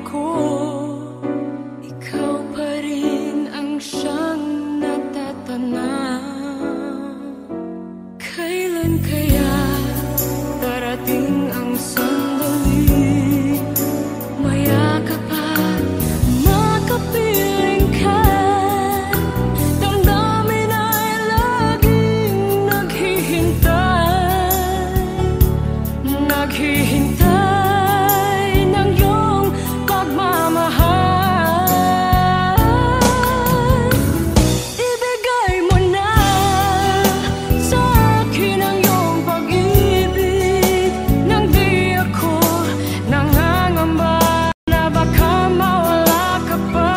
ako, ikaw pa rin ang siyang natatanaw. Kailan kaya darating ang sandali, mayakap at makapiling ka, damdamin ay laging naghihintay ng iyong pagmamahal. Ibigay mo na sa akin ang iyong pag-ibig, nang di ako nangangamba na baka mawala ka pa.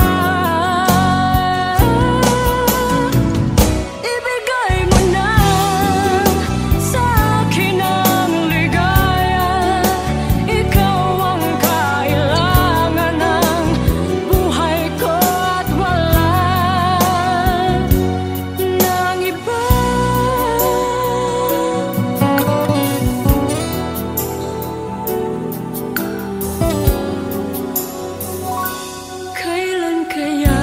Ibigay mo na sa akin ang ligaya, ikaw ang kailangan ng buhay ko at wala nang iba. Kailan kaya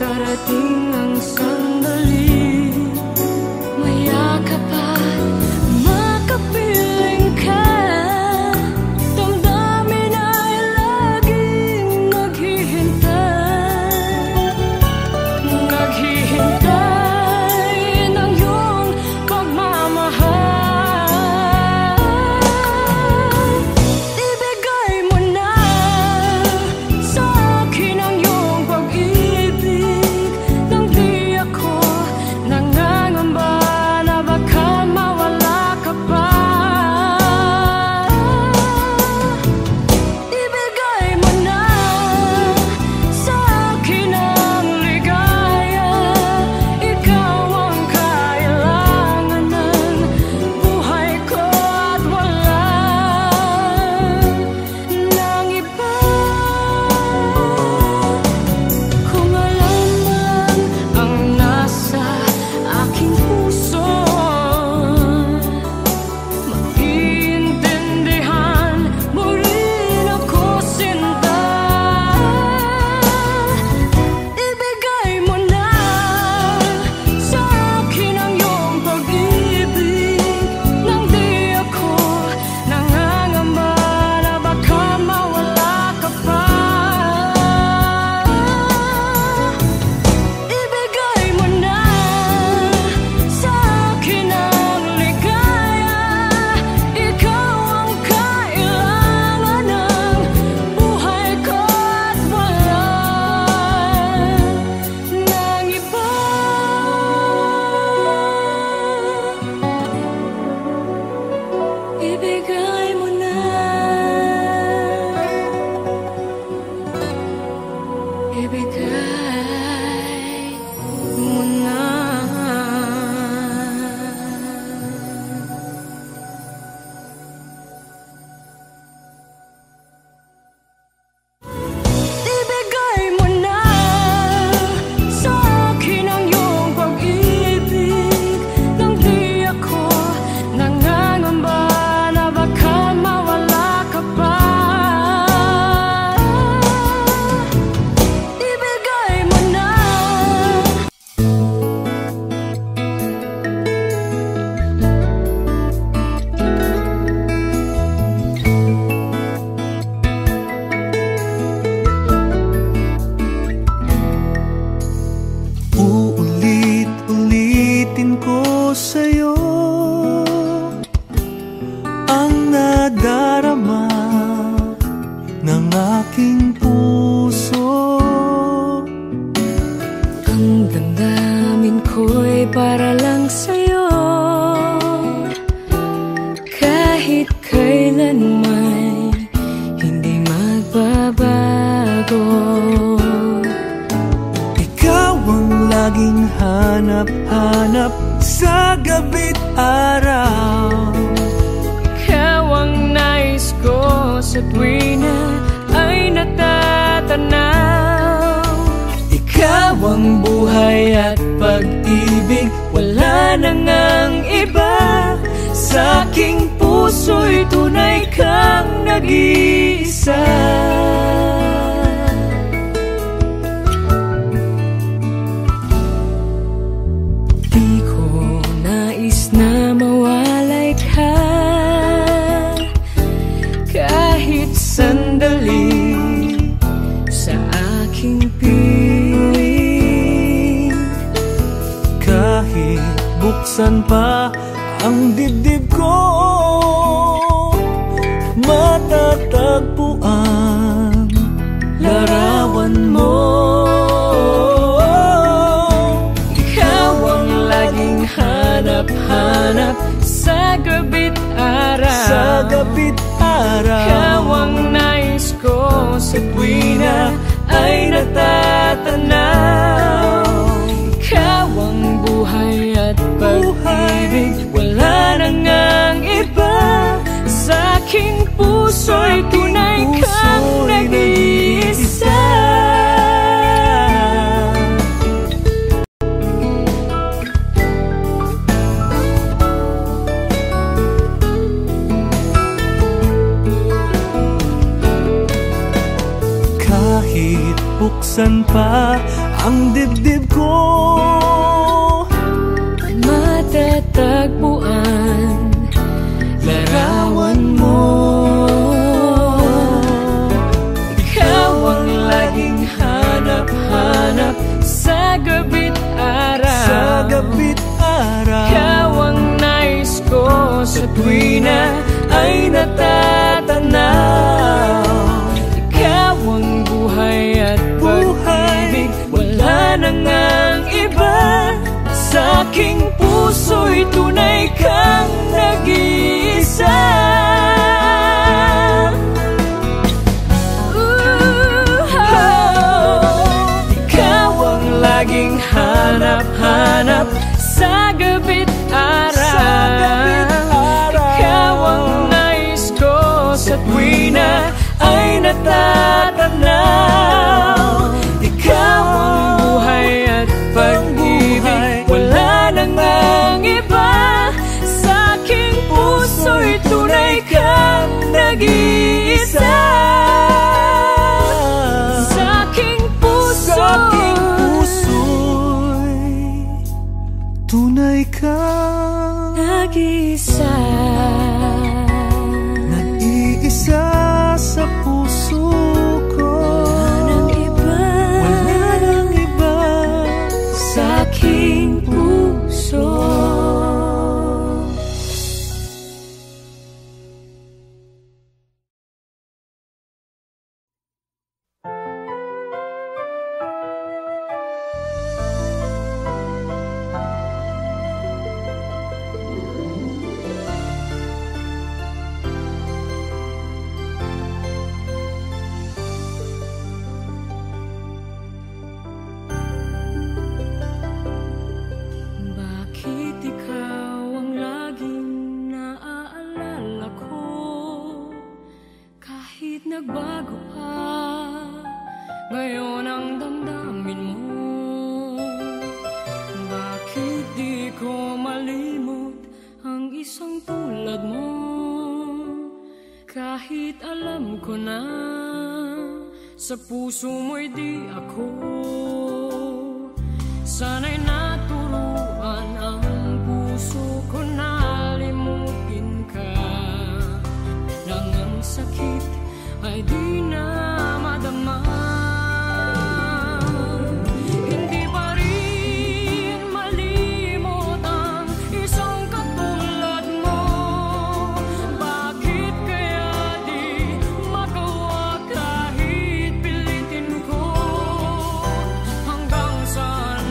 darating ang sandali, mayakap at makapiling ka, damdamin ay laging naghihintay ng iyong pagmamahal. Ibigay mo na sa akin ang iyong pag-ibig, nang di ako nangangamba na baka mawala ka pa. Ibigay mo na sa akin ang ligaya, ikaw ang kailangan ng buhay ko at wala nang iba. Kung alam mo lang ang nasa aking puso, maiintindihan mo rin ako, sinta. Ibigay mo na sa akin ang iyong pag-ibig, nang di ako nangangamba na baka mawala ka pa. Ibigay mo na sa akin ang ligaya, ikaw ang kailangan ng buhay ko at wala nang iba. Ibigay mo na, ibigay mo na. Ibigay mo na sa akin ang iyong pag-ibig, nang di ako nangangamba na baka mawala ka pa. Ibigay mo na. Uulit-ulitin ko sa'yo ang nadarama ng aking puso. Ang damdamin ko'y para lang sa'yo, kahit kailanman hindi magbabago. Ikaw ang laging hanap-hanap sa gabi't araw. Ikaw ang nais ko sa tuwina ay natatanaw. Ikaw ang buhay at pag-ibig, wala nang ang iba. Sa aking puso'y tunay kang nag-iisa. Di ko nais na mawalay ka kahit sandali sa aking piling. Kahit buksan pa ang dibdib ko, matatagpuan larawan mo. Ikaw ang laging hanap-hanap sa gabi't araw. Sa gabi't araw, Ikaw ang nais ko sa tuwina ay natatanaw. Ikaw ang buhay at pag-ibig, wala nang ang iba. Sa aking puso'y tunay kang nag-iisa. kahit buksan pa ang dibdib ko, matatagpuan larawan mo. Ikaw ang laging hanap-hanap sa gabi't araw. sa gabi't araw. Ikaw ang nais ko sa tuwina ay natatanaw. Ikaw ang buhay at pag-ibig, wala nang ang iba. Sa aking puso'y tunay kang nag-iisa. Ikaw ang laging hanap-hanap sa gabi't araw. Ikaw ang nais ko sa tuwina ay natatanaw. Ikaw ang buhay at pag-ibig, wala nang ang iba. Sa aking puso'y tunay kang nag-iisa. Sa aking puso'y tunay kang nag-iisa. nag-iisa sa puso ko. Wala nang iba sa aking puso. Bakit ikaw ang laging naaalala ko? Kahit nagbago pa, ngayon ang damdamin mo. Bakit di ko malimot ang isang tulad mo? Kahit alam ko na sa puso mo'y di ako. Sana'y naturuan ang puso ko na limutin ka, nang ang sakit ay di na madama. Hindi pa rin malimot ang isang katulad mo. Bakit kaya di magawa kahit pilitin ko? Hanggang saan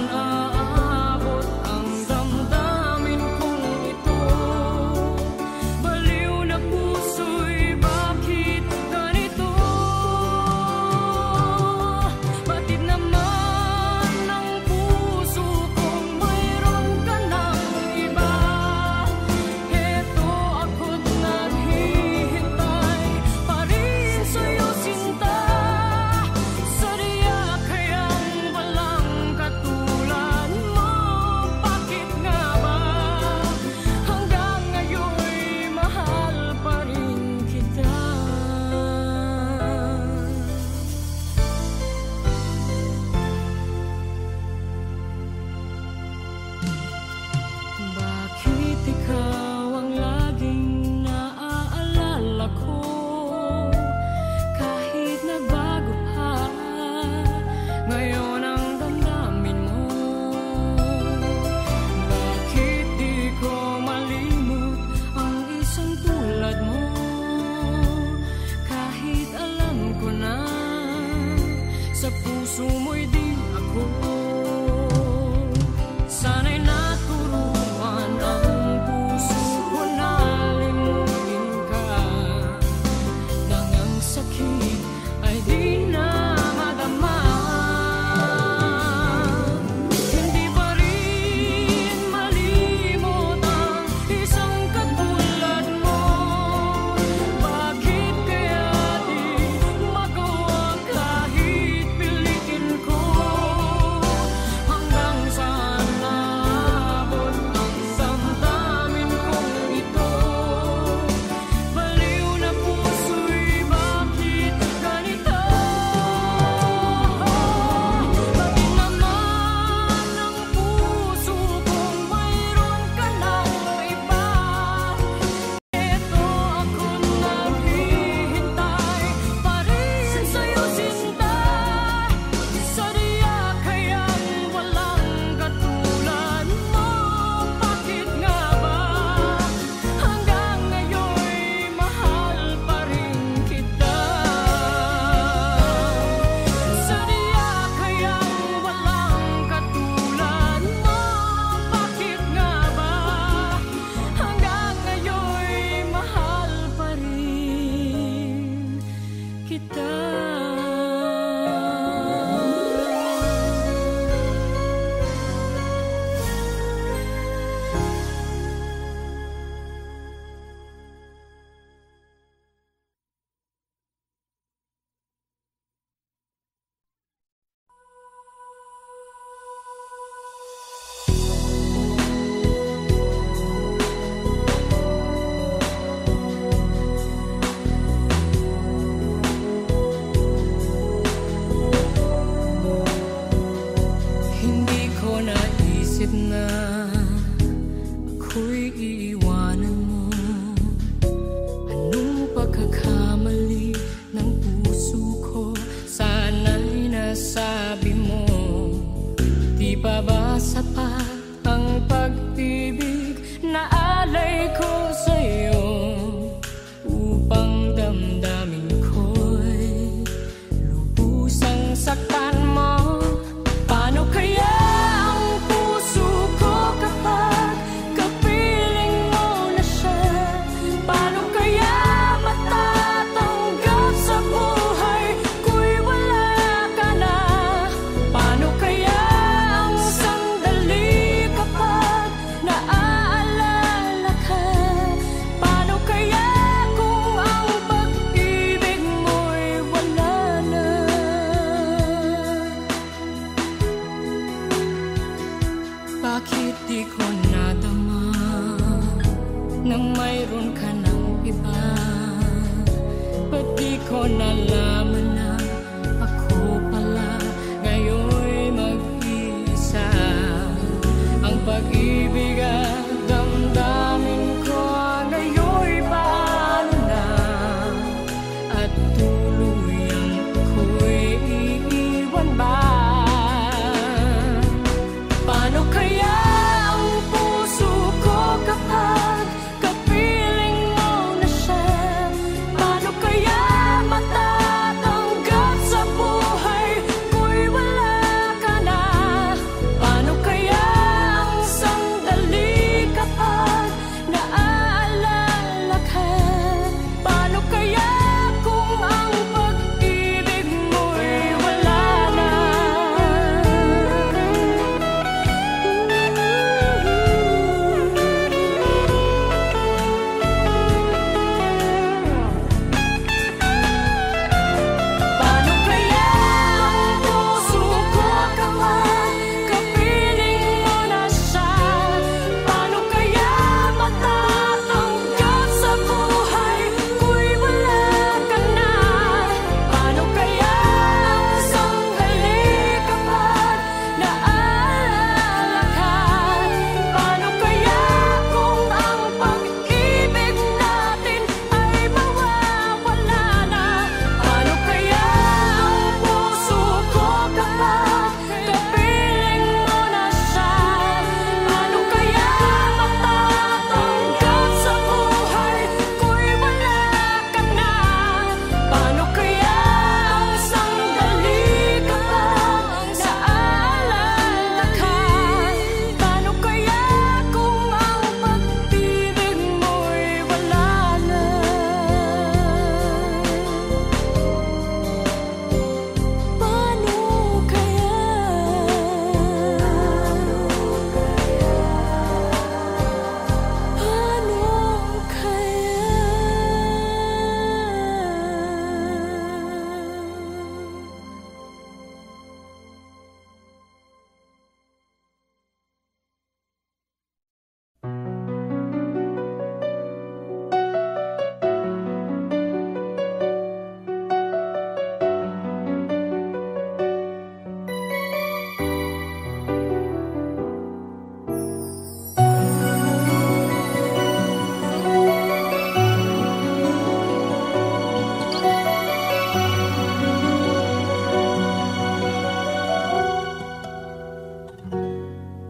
nang mayroon ka ng iba. Ba't di ko nalaman na ako pala ngayon'y mag-iisa? Ang pag-ibig at damdamin ko ngayon'y paano na? At tuluyang ako'y iiwan ba? Paano kaya ang puso ko kapag kapiling mo na siya? Paano kaya matatanggap sa buhay ko'y wala ka na? Paano kaya ang sandali kapag naaalala ka? Paano kaya kung ang pag-ibig mo'y wala na? Paano kaya ang puso ko kapag kapiling mo na siya? Paano kaya matatanggap sa buhay ko'y wala ka na? Paano kaya ang sandali kapag naaalala ka? Paano kaya kung ang pag-ibig natin ay mawawala na? Paano kaya ang puso ko kapag kapiling mo na siya? Paano kaya matatanggap sa buhay ko'y wala ka na? Paano kaya ang sandali kapag naaalala ka? Paano kaya kung ang pag-ibig mo'y wala na? Paano kaya?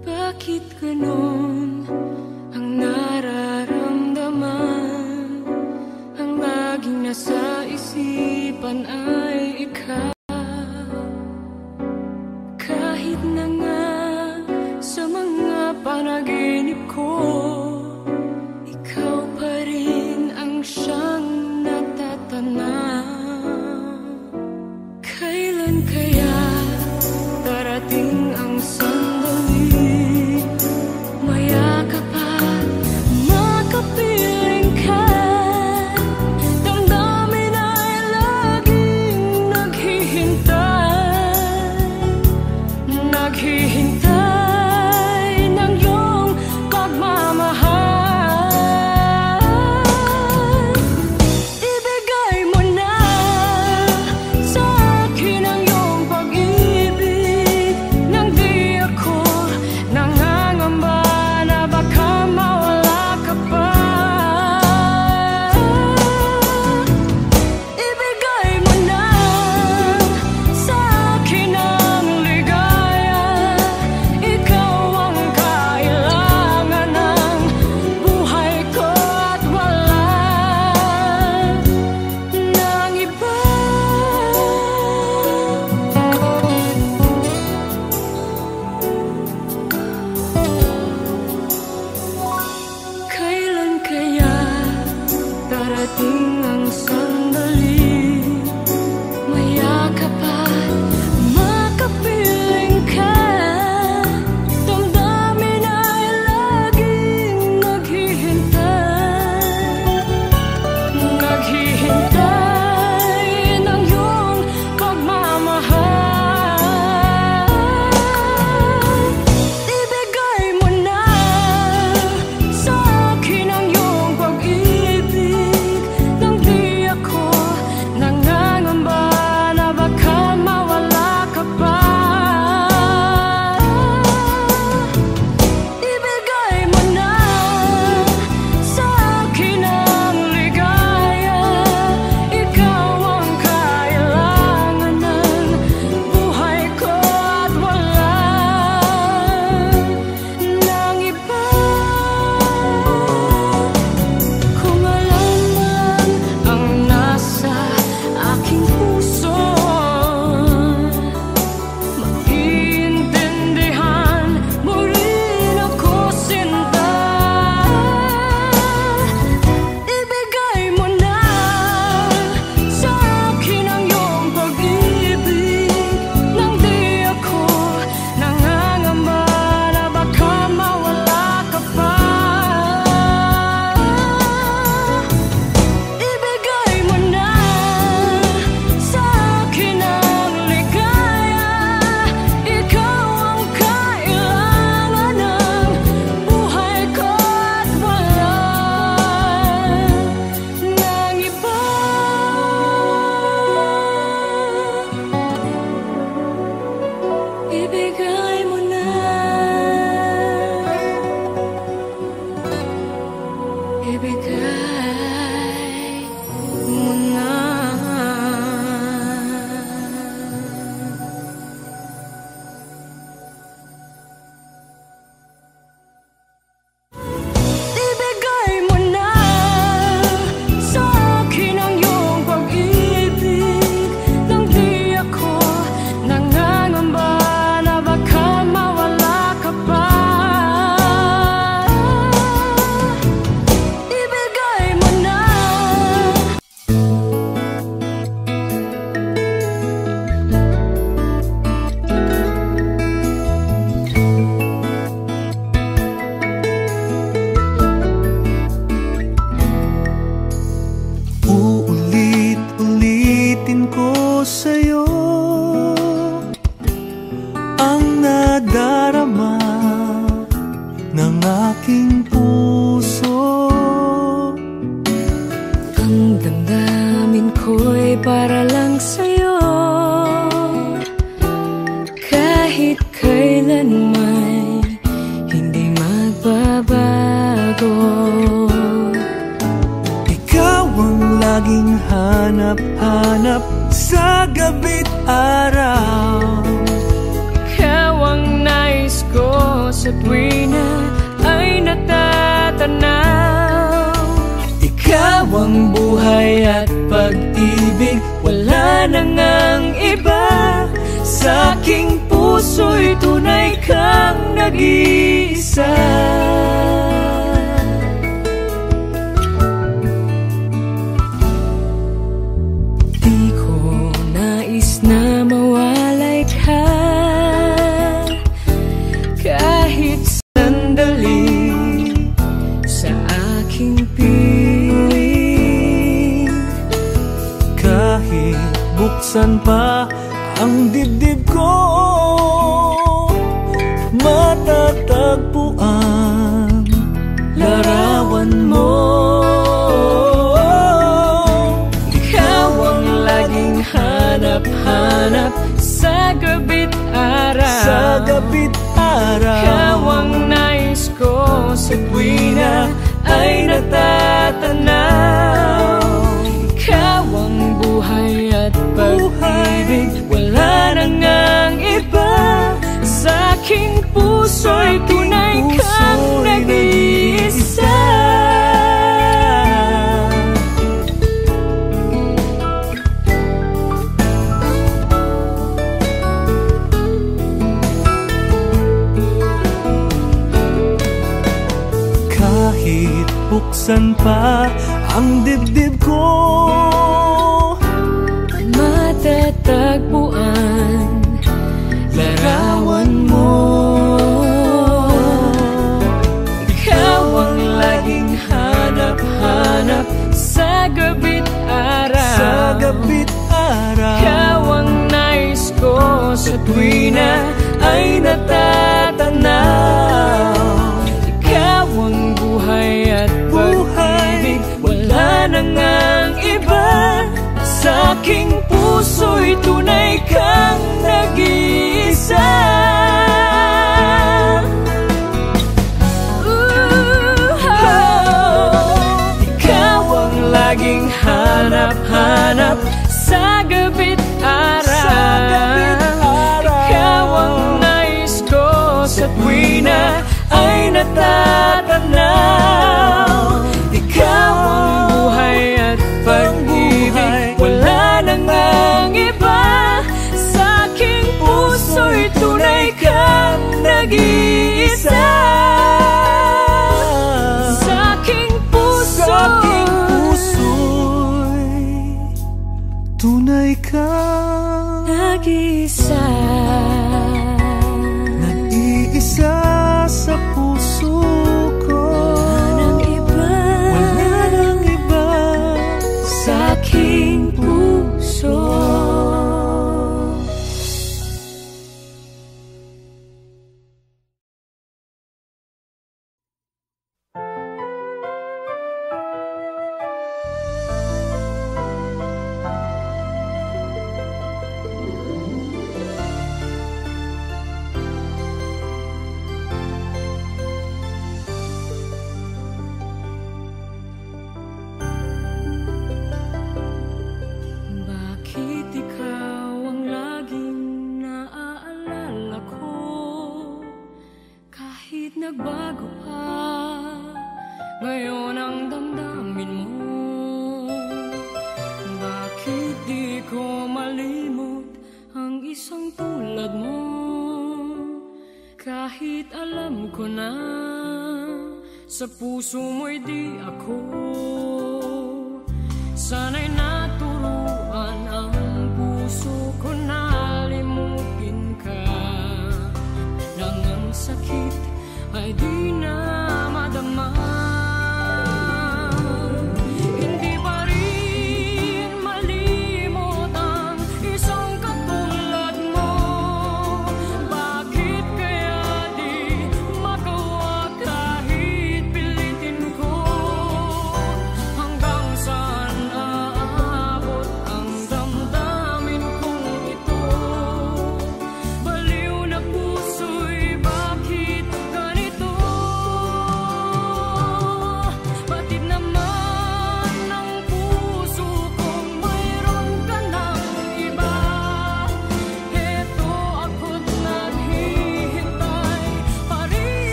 Bakit ganon ang nararamdaman? Ang laging nasa isipan ay ikaw. Kahit na nga sa mga panaginip ko, ikaw pa rin ang siyang natatanaw. Kailan kaya darating ang sandali? Mayakap at makapiling ka. Damdamin ay laging naghihintay, naghihintay ng iyong pagmamahal. Ibigay mo na sa akin ang iyong pag-ibig, nang di ako nangangamba na baka mawala ka pa. Ibigay mo na sa akin ang ligaya. Ikaw ang kailangan ng buhay ko at wala nang iba. Kailan kaya darating ang sandali? Mayakap at makapiling ka. Damdamin ay laging naghihintay, naghihintay ng iyong pagmamahal. Ibigay mo na sa akin ang iyong mo na. Ibigay mo na sa akin ang iyong pag-ibig, nang di ako nangangamba na baka mawala ka pa. Ibigay mo na. Uulit-ulitin ko sa'yo ang nadarama ng aking puso. Ang damdamin ko'y para lang sa'yo, kahit kailanman hindi magbabago. Ikaw ang laging hanap-hanap sa gabi't araw. Ikaw ang nais ko sa tuwina ay natatanaw. Ikaw ang buhay at pag-ibig, wala nang ang iba. Sa aking puso'y tunay kang nag-iisa. Di ko nais na mawalay ka kahit sandali sa aking piling. Kahit buksan pa ang dibdib ko, matatagpuan larawan mo. Ikaw ang laging hanap-hanap sa gabi't araw. Sa gabi't araw, Ikaw ang nais ko sa tuwina ay natatanaw. Ikaw ang buhay at pag-ibig, wala nang ang iba. Sa aking puso'y tunay kang nag-iisa. kahit buksan pa ang dibdib ko, matatagpuan larawan mo. Ikaw ang laging hanap-hanap sa gabi't araw. sa gabi't araw. Ikaw ang nais ko sa tuwina ay natatanaw. Ikaw ang buhay at pag-ibig, wala nang ang iba. Sa aking puso'y tunay kang nag-iisa. Ikaw ang laging hanap-hanap sa gabi't araw. Ikaw ang nais ko sa tuwina ay natatanaw. Ikaw ang buhay at pag-ibig, wala nang ang iba. Sa aking puso'y tunay kang nag-iisa. Sa aking puso'y tunay kang nag-iisa. nag-iisa sa puso ko. Wala nang iba, Wala nang iba sa aking puso. nagbago pa. Ngayon ang damdamin mo. Bakit di ko malimot ang isang tulad mo? Kahit alam ko na sa puso mo'y di ako. Sana'y naturuan ang puso ko na limutin ka. Nang ang sakit ay di na madama. Hindi pa rin malimot ang isang katulad mo. Bakit kaya di magawa kahit pilitin ko? Hanggang saan aabot ang damdamin kong ito? Baliw na puso'y bakit ganito?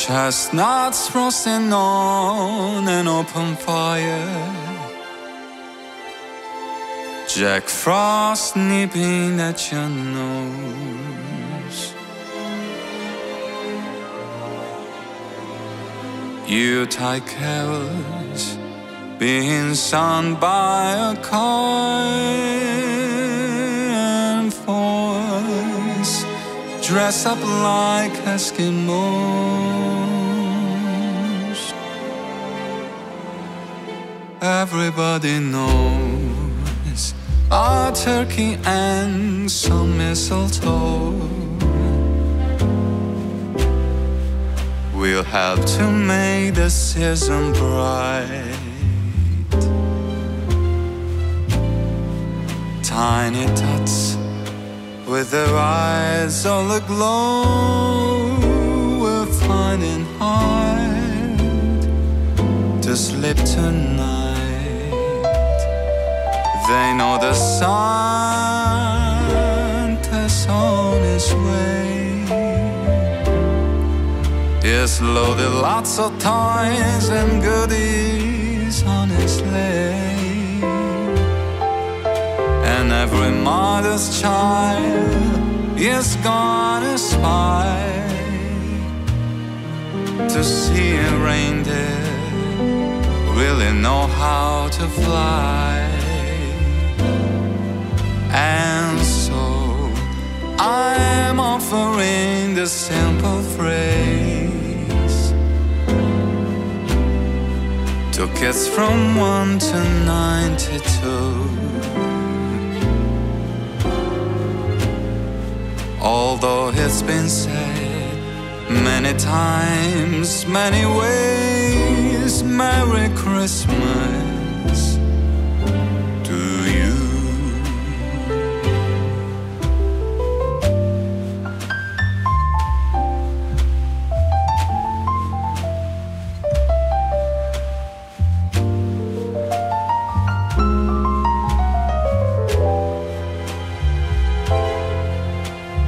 Chestnuts roasting on an open fire, Jack Frost nipping at your nose. Yuletide carols being sung by a kind voice, dress up like Eskimos. Everybody knows a turkey and some mistletoe will help to make the season bright. Tiny tots with their eyes all aglow will find it hard to sleep tonight. They know the Santa's on his way. He's loaded lots of toys and goodies on his sleigh, and every mother's child is gonna spy to see a reindeer really know how to fly. And so I'm offering the simple phrase to kids from 1 to 92. Although it's been said many times, many ways, Merry Christmas to you.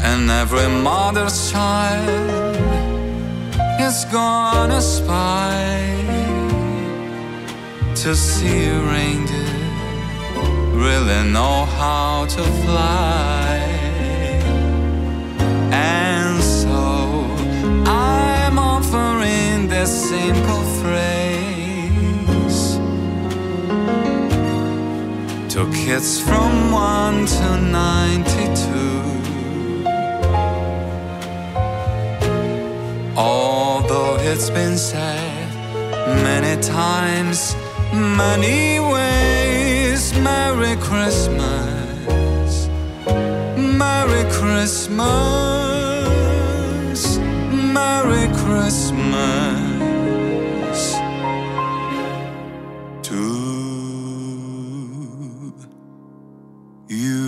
And every mother's child is gonna spy to see a reindeer really know how to fly. And so I'm offering this simple phrase to kids from 1 to 92. Although it's been said many times, many ways, Merry Christmas, Merry Christmas, Merry Christmas to you.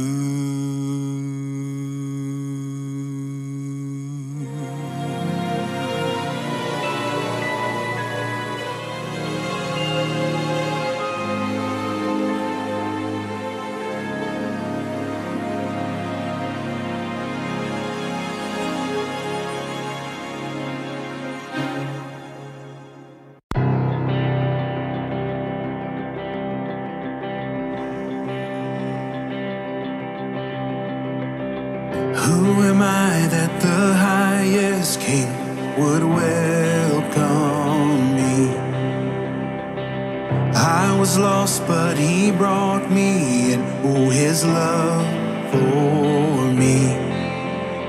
Who am I that the highest king would welcome me? I was lost, but he brought me in. Oh, his love for me.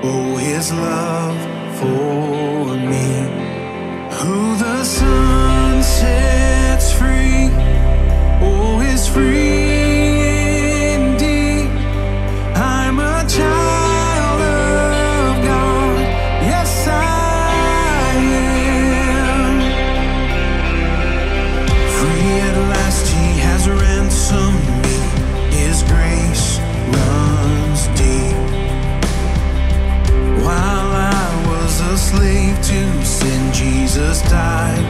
Oh, his love for me. Who the sun sets free, oh, is free indeed. I'm a child of God, yes I am. Free at last, he has ransomed me. His grace runs deep. While I was a slave to sin, Jesus died